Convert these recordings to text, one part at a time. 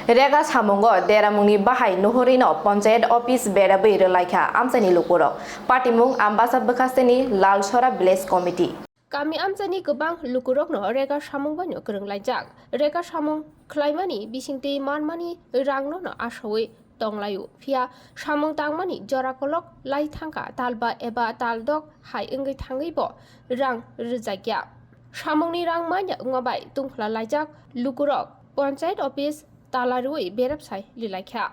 Rega Samongo, Deramuni Bahai, Nohorino, Ponchayat Office, Berabe, Relaika, Amsani Lukuro, Patimung, Ambassador Bakaseni, Lal Sora Blaze Committee. Kami amsani gobang lukurokno rega samung banyo kereng laijak rega samung klaimani bisingti manmani rangno no asawi tonglayu pia samung tangmani jorakolok lai thangka talba eba taldok hai engai thangai bo rang rejagya samungni rang manya ungabai tungkhla laijak lukurok Panchayat Office talarui berapsai lilaikha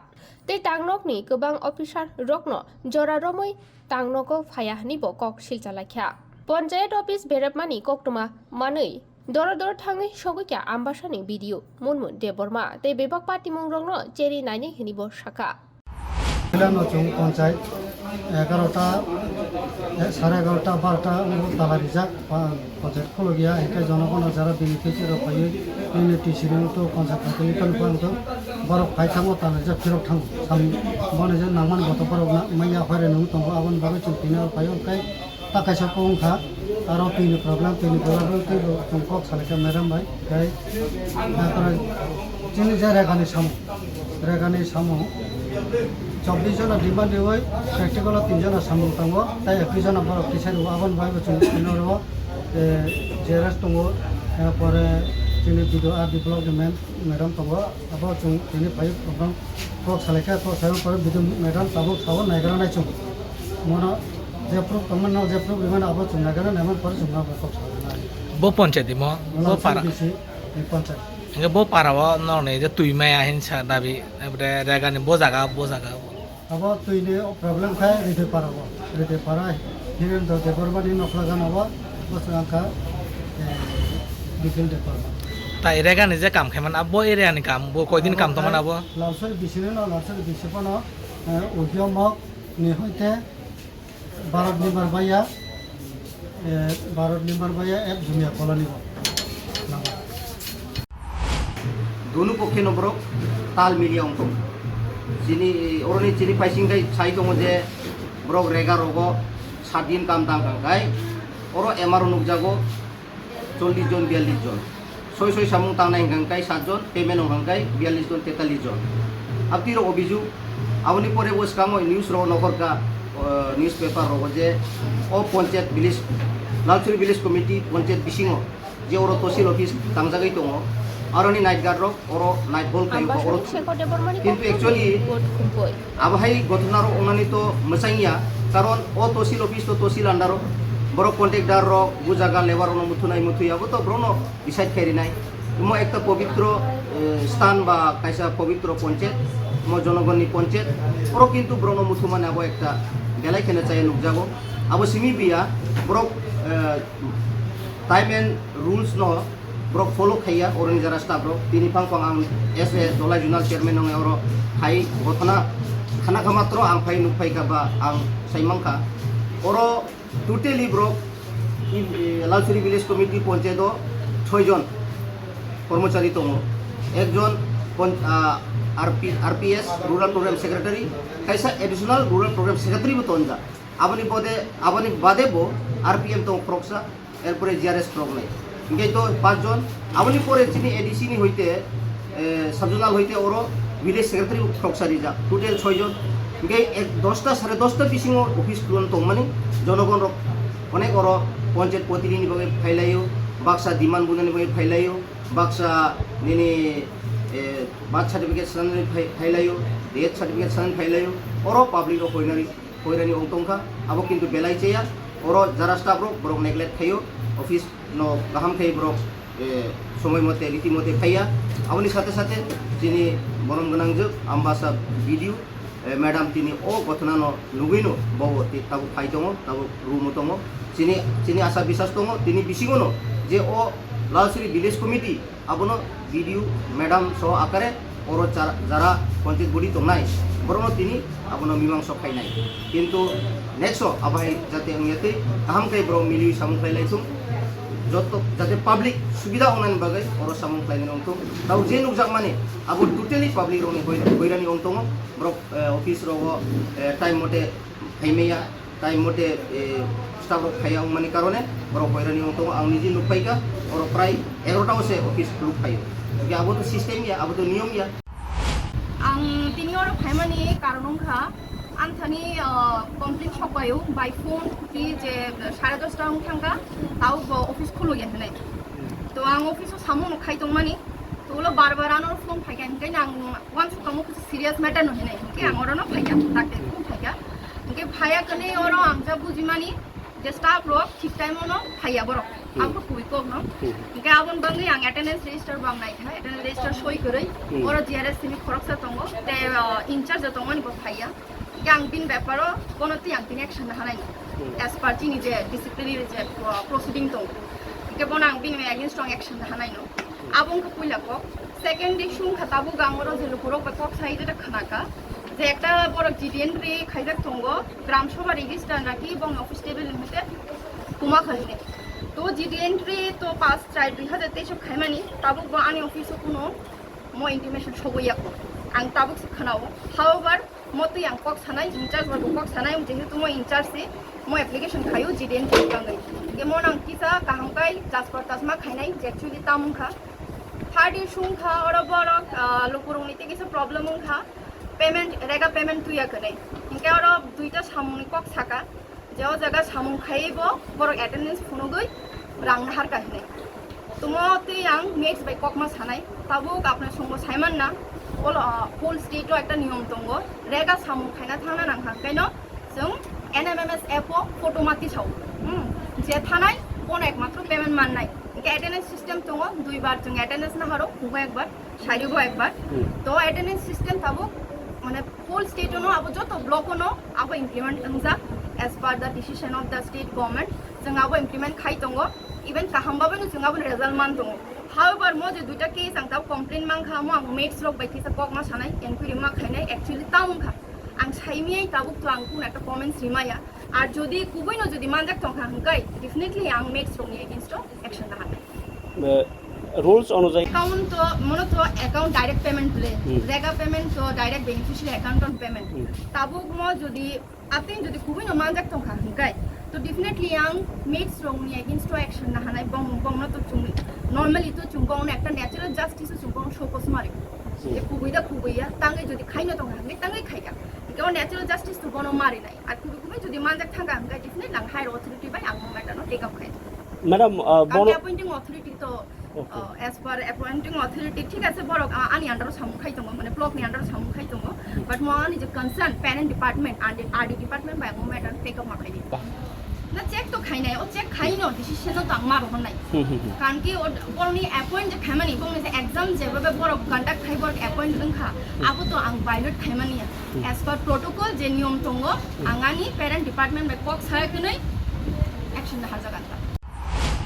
tei tangnokni gobang officer rokno jora romoi tangnoko phayahni bo kok silchalaikha Panchayat Office berapmani koktuma manui dor thangai sogokya ambasani video munmun deborma tei bebak patimung rongno cheri naini hinibo shaka Milan chung Panchayat 11টা 11:30 12টা তালা reserve panchayat খুলে গিয়া একে জনগণ যারা beneficiary পাই unity সিরিং তো পঞ্চায়েত লিখান পর্যন্ত বড় phi থামো তালা যা ফেরত থাম সাম মনে যে নামান গত পর মাইয়া হরে নং তঙ্গ আবন ভাবে চিন্তিনা পাই ওকাই টাকাইসা কমখা আর পিনি প্রবলেম তুই চমকক সালেকা ম্যাডাম ভাই গাই তারপরে চিনি যা রেগানি সামো 24 জন ডিমান্ড হয় প্র্যাকটিক্যাল 3 জন সামু দङ তাই 21 জন বড় অফিসার আবন ভাই চিনর জেরাস দङ পরে চিনি ভিডিও আর ডেভেলপমেন্ট ম্যাডাম দङ আবো চিনি ফাই প্রোগ্রাম প্রক সালেকা তো সায়ন পরে ভিডিও ম্যাডাম তাবো সাবো নাইগরা নাইছো মনো যে প্রুফ কমন যে প্রুফ ইমান আবো নাইগরা নাইমান পরে জমা প্রক bo Panchayat mo bo para panchayat enggak bo para wo nong ne je tui maya hin sa dabi bre rega ni bo jaga আবো তুইলে প্রবলেম খাই রিতে পারা হিরেন তো দেবরবানি নকলাগান আবো বসরাঙ্কা বিকেল দেবরবা ta rega ni je kam khaiman abo area ni kam bo koi din kam to man abo লালসর বিছিনে না লালসর বিছিপন উদ্যমক নি হইতে ভারত নির্মাণ বাইয়া এক জুনিয়া কলোনি दोनों पक्षे नबरक ताल मिलिया अंक जिनी ओरनी चिनी पाइसिंग गाय साइ दङ जे ब्रक रेगा रगो 7 दिन काम दाम गाय ओरो एमआर नुकजागो 40 जन 42 जन सय सामुं तांनाय गाय 7 जन पेमेन्ट गाय 42 जन 43 जन आपति रो अभिजु आवनि परे बसकामो न्यूज रो नखरका न्यूज पेपर रगो जे ओ panchayat village Lalchuri village committee panchayat बिसिङो जे ओरो तहसिल अफिस तांजागै दङ आरोनी नाइट गार्ड रक ओरो नाइट बल खायो ओरो किन्तु एक्चुअली आबहाय गथनारो ओनानि तो मसाइया कारण ओ तहसिल अफिस तो तहसिल अंडारो बरो कन्ट्रेक्टर रक बुजागा लेबर नो मुथुनाय मुथुयाबो तो ब्रनो डिसाइड खारिनाय मो एकटा पवित्र स्थान बा कायसा पवित्र पंचायत मो जनगणनि पंचायत ओरो किन्तु ब्रनो मुथु माने आबो एकटा बेलाय खेने चाय नुकजागो आबो सिमी बिया ब्रो टाइम एंड रूल्स नो ब्रक फॉलो खाया और जरा स्टाफ ब्रक तिनी फांग आं एस ए दलाई जुनाल चेयरमैन नङ और हाई गथना खाना खामात्र आं फाइ नुफाइ गाबा आं साइमांखा और totally block Lalchuri village committee panchayat 6 जन कर्मचारी दङ एकजन आरपीएस रूरल प्रोग्राम सेक्रेटारि कायसा एडिशनल रूरल प्रोग्राम सेक्रेटारि बो तनजा आबनि बादे बो आरपीएम दङ प्रक्सा एरपरे जीआरएस प्रक नाय इनके तो 5 जन आवनी परे चिनी एडीसी नि होइते सबजोनाल होइते ओरो विलेज सेक्रेटारि प्रक्सारि जा टोटल 6 जन इनके 10टा 10:30 बिसिङो अफिस खुलन तो माने जनगण अनेक ओरो पंचायत प्रतिनिधि बगे फाइलायो बाक्सा दिमान बुनानि बगे फाइलायो बाक्सा निनि बार्थ सर्टिफिकेट साननि फाइलायो डेथ सर्टिफिकेट साननि फाइलायो ओरो पब्लिक रो होइरानि अंतंखा आबो किन्तु बेलाइचेया ओरो जरा स्टाफ रो ब्रक नेग्लेक्ट खायो ऑफिस नो गाहाम खाई ब्रक समय मते रीति मते खाया आवनि साथे साथे जिनि बरम गनांजो आम्बासा भिडियो मैडम तिनी ओ गथना न लुगैनो बावो ताबो फाइ दङ ताबो रुम दङ जिनि आशा विश्वास दङ तिनी बिसिङो न जे ओ लालचुरी विलेज कमिटी आबनो भिडियो मैडम सो आकारे ओरो जरा पंचायत बडी दंनाय बरनो तिनी आबनो मीमांसा खाइनाय किन्तु नेक्स्ट आबाय जाते अंगेते गाहाम खाई ब्र मिलि सामु खाइलायसुम जतो जाते पब्लिक सुविधा होनायनि बागै और सामु खाइनाय अंतो ताव जे नुकजाक माने आबो टोटली पब्लिक रोनि होइरानि अंतो ब्र ऑफिस रो टाइम मते फाइमेया टाइम मते स्टाफ रो खाया माने कारणे ब्र होइरानि अंतो आं निजि नुफाइका और प्राय 11टा से ऑफिस लुक खायो आबो तो सिस्टेम या आबो तो नियम या ang tiniyoro paimani karonongkha anthani complete sokayo by phone ki je 10:30 ta thangka tau office khulo ya hanai to ang office o samung khai tongmani to ulo bar anor phone phaikan kai nang wan sukamu serious matter no hanai ki ang oro no phaiya takte phone phaiya ke phaya kane oro amja bujimani je staff rok ঠিক time no phaiya boro aku kui ko no ke abon bangi ang attendance register bang nai tha attendance register soi korai oro GRS sini khoroksa tongo te in charge tongmani bo phaiya yang bin ব্যাপারও কোনোটি yang bin action হানাই as per chini je disciplinary je proceeding tong ke bon ang bin against strong action হানাই no abong ko puila ko second issue khatabu gangoro je lupuro ko kok side ta khanaka যে একটা বড় জিডিএন রে খাইদাক তঙ্গ গ্রাম সভা register নাকি এবং office table লিমিটে কুমা খাইনে তো জিডিএন রে তো 5/4/2023 খাইমানি তাবুক বা আনি অফিসও কোনো মো ইন্টিমেশন সবইয়াকো আং তাবুক খানাও হাওভার মতো yang kok sanai incharge ba kok sanai যেহেতু mo incharge se mo application khayo GDN কে kangai ge mo nang kisa kahangkai jasper tasma khainai actually tamung kha third issue kha ora borok lokurung nite kisa problem kha payment REGA payment তুইয়া করে ইনকে আর দুইটা সামনে cock থাকা যেও জায়গা সামু খাইব বড় অ্যাটেন্ডেন্স ফোনো গই রাং হার কাহিনে তোমাতে আং নেক্সট বাই কক মা সানাই তাবো আপনার সঙ্গ সাইমান না হোল স্টেটও একটা নিয়ম তঙ্গ রেগা সামু খাইনা থানা নাং হাকাইন जों NMMS অ্যাপও ফটো মাতি ছাও যে থানায় কোন একমাত্র পেমেন্ট মান নাই ইনকে অ্যাটেন্ডেন্স সিস্টেম তঙ্গ দুইবার जों অ্যাটেন্ডেন্স না হারো হুবা একবার সাইরিবো একবার তো অ্যাটেন্ডেন্স সিস্টেম তাবো মানে whole state no abo joto block no abo implement angja as per the decision of the state government jeng abo implement khai tongo even kaham babe no jeng abo result man tongo however mo je duita case ang ta complaint mang kha mo ang mates lok bai kisa kok ma sanai inquiry ma khainai actually taung kha ang saimiai tabuk to ang kun ekta comments rimaya ar jodi kuboi no jodi manjak tong kha hangkai definitely ang mates lok ni against action da hanai rules অনুযায়ী account তো মূলত account direct payment play REGA payment তো direct beneficiary account on payment তাবুক ম যদি আপনি যদি খুবই নমানজাক তংখা হংকাই তো ডেফিনেটলি আং মেক্স রংনি এগেইনস্ট অ্যাকশন না হানাই বং তো চুমি নরমালি তো চুমবং একটা ন্যাচারাল জাস্টিস চুমবং শোকস মারে যে খুবইয়া তাঙ্গে যদি খাইনা তংখা হংকাই তাঙ্গে খাইকা কেউ ন্যাচারাল জাস্টিস তো বনো মারি নাই আর খুবই যদি মানজাক থাকা হংকাই ডেফিনেটলি লাং হায়ার অথরিটি বাই আং ম্যাটার টেক আপ খাই ম্যাডাম আমি অ্যাপয়েন্টিং অথরিটি তো as per appointing authority ঠিক আছে বড় আনি আন্ডার সামুখাই দङ মানে ব্লক নি আন্ডার সামুখাই দङ but mo ani je concern parent department and RD department by mo matter take up makai না চেক তো খাই নাই ও চেক খাই ন ডিসিশন তো আমার হন নাই কারণ কি বড়নি অ্যাপয়েন্ট যে খাইমানি বং যে एग्जाम যেভাবে বড় কন্ডাক্ট খাই বড় অ্যাপয়েন্ট দংখা আবো তো আং ভায়োলেট খাইমানি as per protocol যে নিয়ম দङ আঙানি parent department by কক সায়কनै অ্যাকশন হাজাগান্তা